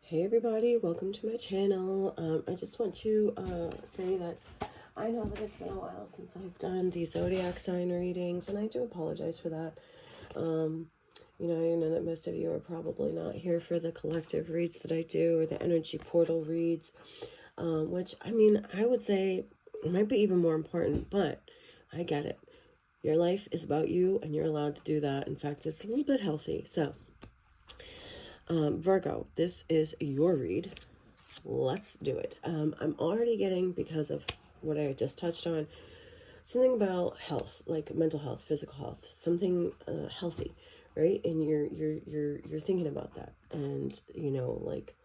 Hey everybody, welcome to my channel. I just want to say that I know that it's been a while since I've done the zodiac sign readings, and I do apologize for that. I know that most of you are probably not here for the collective reads that I do, or the energy portal reads, which, I mean, I would say might be even more important, but I get it. Your life is about you, and you're allowed to do that. In fact, it's a little bit healthy, so... Virgo, this is your read. Let's do it. I'm already getting, because of what I just touched on, something about health, like mental health, physical health, something healthy, right? And you're thinking about that, and like,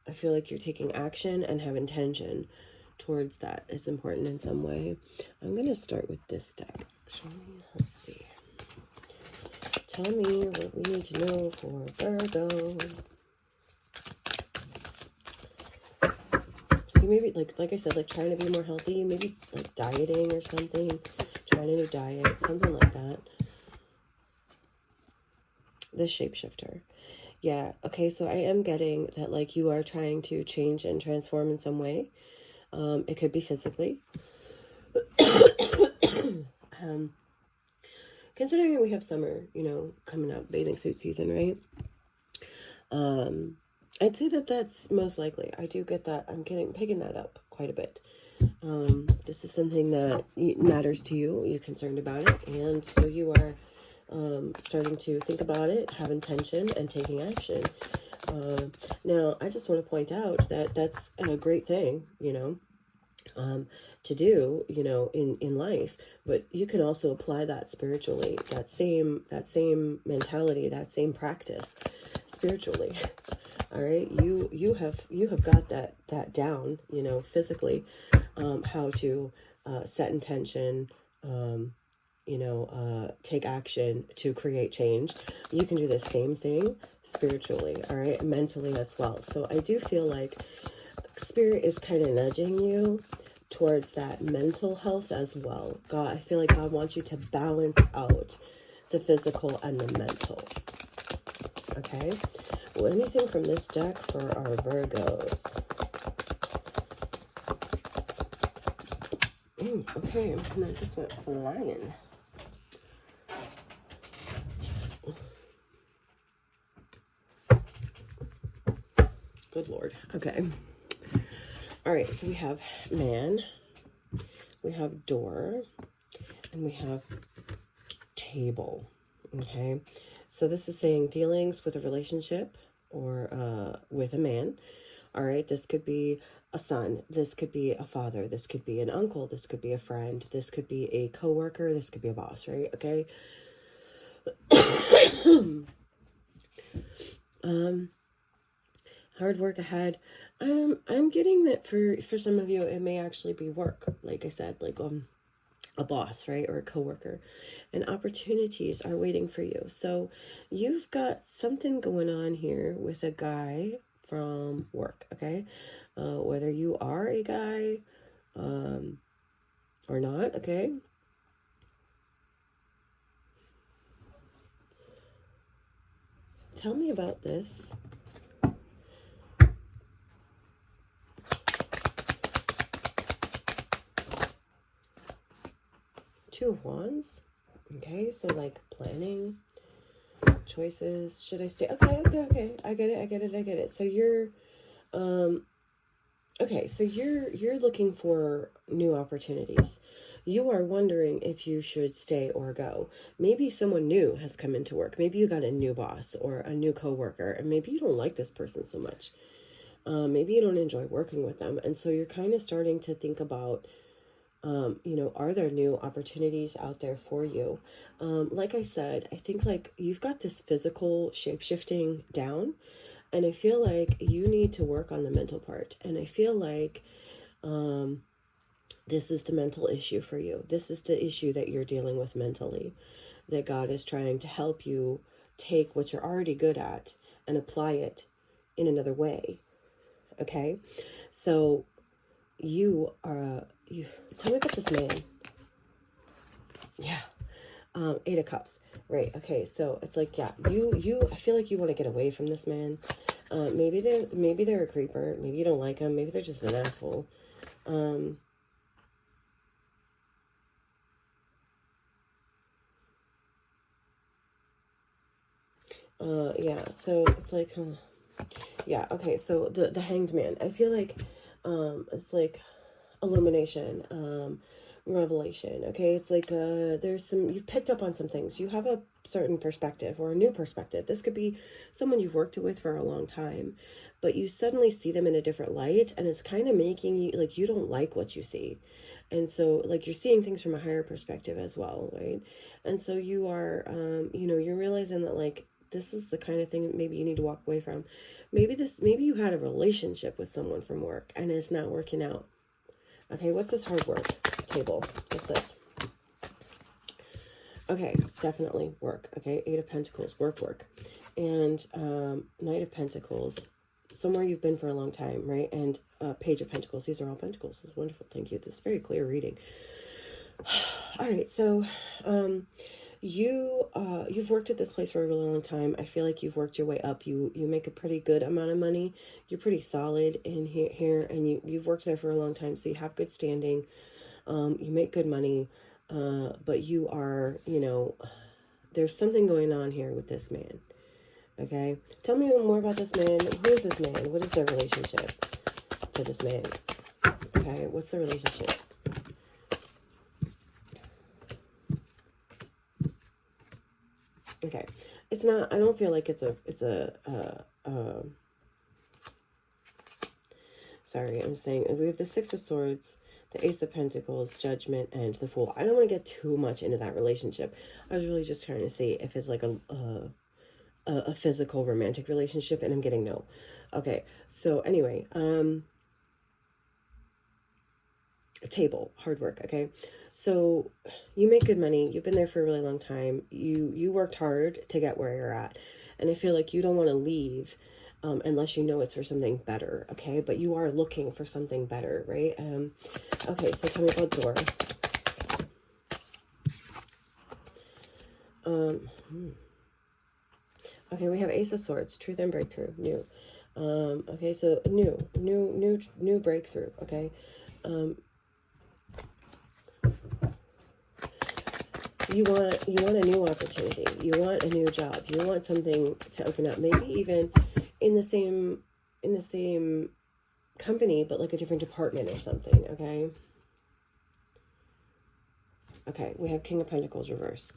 I feel like you're taking action and have intention towards that. It's important in some way. I'm gonna start with this deck. Actually, let's see. Tell me what we need to know for Virgo. So maybe, like I said, like trying to be more healthy, maybe like dieting or something, trying a new diet, something like that. The shapeshifter. Yeah, okay, so I am getting that, like, you are trying to change and transform in some way. It could be physically. Considering we have summer, coming up, bathing suit season, right? I'd say that that's most likely. I do get that. I'm picking that up quite a bit. This is something that matters to you. You're concerned about it, and so you are starting to think about it, have intention, and taking action. Now, I just want to point out that that's a great thing, to do, in life, but you can also apply that spiritually, that same mentality, that same practice spiritually. All right, you have got that down, physically, how to set intention, take action to create change. You can do the same thing spiritually, all right, mentally as well. So I do feel like Spirit is kind of nudging you towards that mental health as well. God, I feel like God wants you to balance out the physical and the mental. Okay? Well, anything from this deck for our Virgos? Okay, and that just went flying. Good Lord. Okay. All right, so we have man, we have door, and we have table. Okay, so this is saying dealings with a relationship or with a man. All right, this could be a son, this could be a father, this could be an uncle, this could be a friend, this could be a coworker, this could be a boss, right? Okay. Hard work ahead. I'm getting that for some of you, it may actually be work. Like I said, like a boss, right? Or a coworker. And opportunities are waiting for you. So you've got something going on here with a guy from work, okay? Whether you are a guy or not, okay? Tell me about this. Two of Wands. Okay, so like planning, choices. Should I stay? Okay. I get it. So you're, okay, so you're looking for new opportunities. You are wondering if you should stay or go. Maybe someone new has come into work. Maybe you got a new boss or a new coworker, and maybe you don't like this person so much. Maybe you don't enjoy working with them, and so you're kind of starting to think about, are there new opportunities out there for you? Like I said, I think like you've got this physical shape-shifting down, and I feel like you need to work on the mental part. And I feel like this is the mental issue for you. This is the issue that you're dealing with mentally, that God is trying to help you take what you're already good at and apply it in another way. Okay? So you tell me about this man. Yeah. Eight of Cups, right? Okay, so it's like, yeah, I feel like you want to get away from this man. Maybe they're a creeper. Maybe you don't like them. Maybe they're just an asshole. Yeah, so it's like, yeah, okay, so the Hanged Man, I feel like, it's like illumination, revelation, okay? It's like, you've picked up on some things. You have a certain perspective or a new perspective. This could be someone you've worked with for a long time, but you suddenly see them in a different light, and it's kind of making you, like, you don't like what you see. And so, like, you're seeing things from a higher perspective as well, right? And so you are, you're realizing that, like, this is the kind of thing that maybe you need to walk away from. Maybe you had a relationship with someone from work and it's not working out. Okay, what's this hard work table? What's this? Okay, definitely work. Okay, Eight of Pentacles, work. And Knight of Pentacles, somewhere you've been for a long time, right? And Page of Pentacles, these are all Pentacles. This is wonderful, thank you. This is very clear reading. All right, so you've worked at this place for a really long time. I feel like you've worked your way up. You make a pretty good amount of money. You're pretty solid in here, and you've worked there for a long time, so you have good standing. You make good money, but you are, there's something going on here with this man. Okay, tell me more about this man. Who is this man? What is their relationship to this man? Okay, what's the relationship? Okay, it's not, I don't feel like sorry, I'm saying we have the Six of Swords, the Ace of Pentacles, Judgment, and the Fool. I don't want to get too much into that relationship. I was really just trying to see if it's like a physical romantic relationship, and I'm getting no. Okay, so anyway, a table, hard work, okay? So you make good money. You've been there for a really long time. You worked hard to get where you're at. And I feel like you don't want to leave unless you know it's for something better, okay? But you are looking for something better, right? Okay, so tell me about door. Okay, we have Ace of Swords, Truth and Breakthrough, new. Okay, so new breakthrough, okay? You want a new opportunity. You want a new job. You want something to open up. Maybe even in the same company, but like a different department or something, okay? Okay, we have King of Pentacles reverse.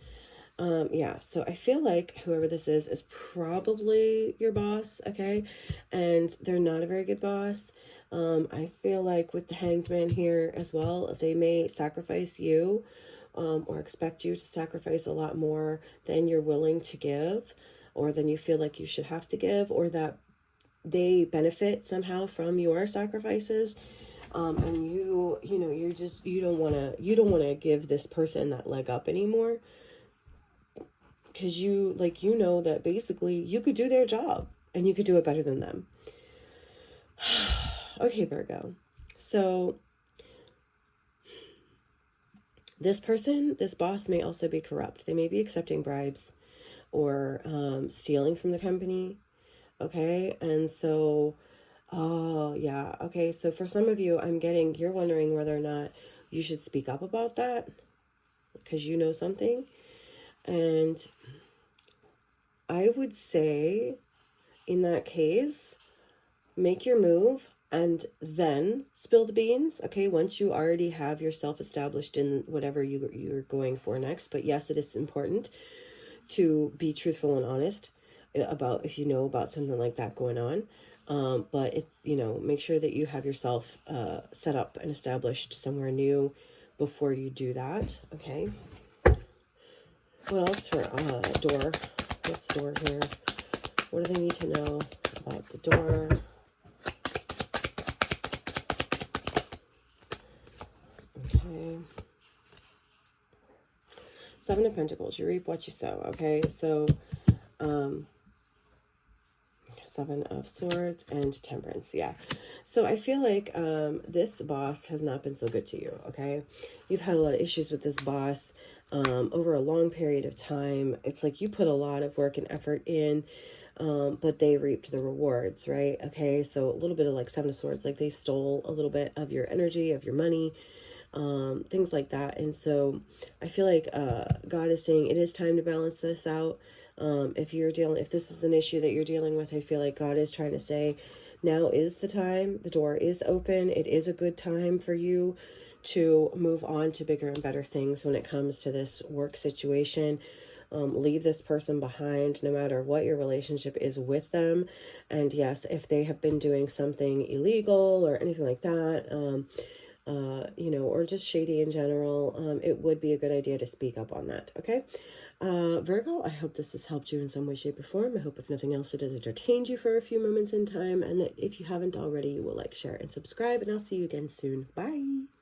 Yeah, so I feel like whoever this is probably your boss, okay? And they're not a very good boss. I feel like with the Hanged Man here as well, they may sacrifice you, or expect you to sacrifice a lot more than you're willing to give, or than you feel like you should have to give, or that they benefit somehow from your sacrifices. And you don't want to give this person that leg up anymore, because you know that basically you could do their job and you could do it better than them. Okay, Virgo. So this boss may also be corrupt. They may be accepting bribes or stealing from the company. Okay, and so, oh, yeah. Okay, so for some of you, you're wondering whether or not you should speak up about that because you know something. And I would say, in that case, make your move and then spill the beans, okay, once you already have yourself established in whatever you're going for next. But yes, it is important to be truthful and honest about if you know about something like that going on. But make sure that you have yourself set up and established somewhere new before you do that, okay? What else for door? What's the door here? What do they need to know about the door? Okay. Seven of Pentacles, you reap what you sow, okay? So, Seven of Swords and Temperance, yeah. So I feel like this boss has not been so good to you, okay? You've had a lot of issues with this boss. over a long period of time. It's like you put a lot of work and effort in, but they reaped the rewards, right? Okay, so a little bit of like Seven of Swords, like they stole a little bit of your energy, of your money, things like that. And so I feel like God is saying it is time to balance this out. If this is an issue that you're dealing with, I feel like God is trying to say, now is the time. The door is open. It is a good time for you to move on to bigger and better things when it comes to this work situation. Leave this person behind no matter what your relationship is with them. And yes, if they have been doing something illegal or anything like that, or just shady in general, it would be a good idea to speak up on that. Okay. Virgo, I hope this has helped you in some way, shape, or form. I hope, if nothing else, it has entertained you for a few moments in time, and that if you haven't already, you will like, share, and subscribe, and I'll see you again soon. Bye.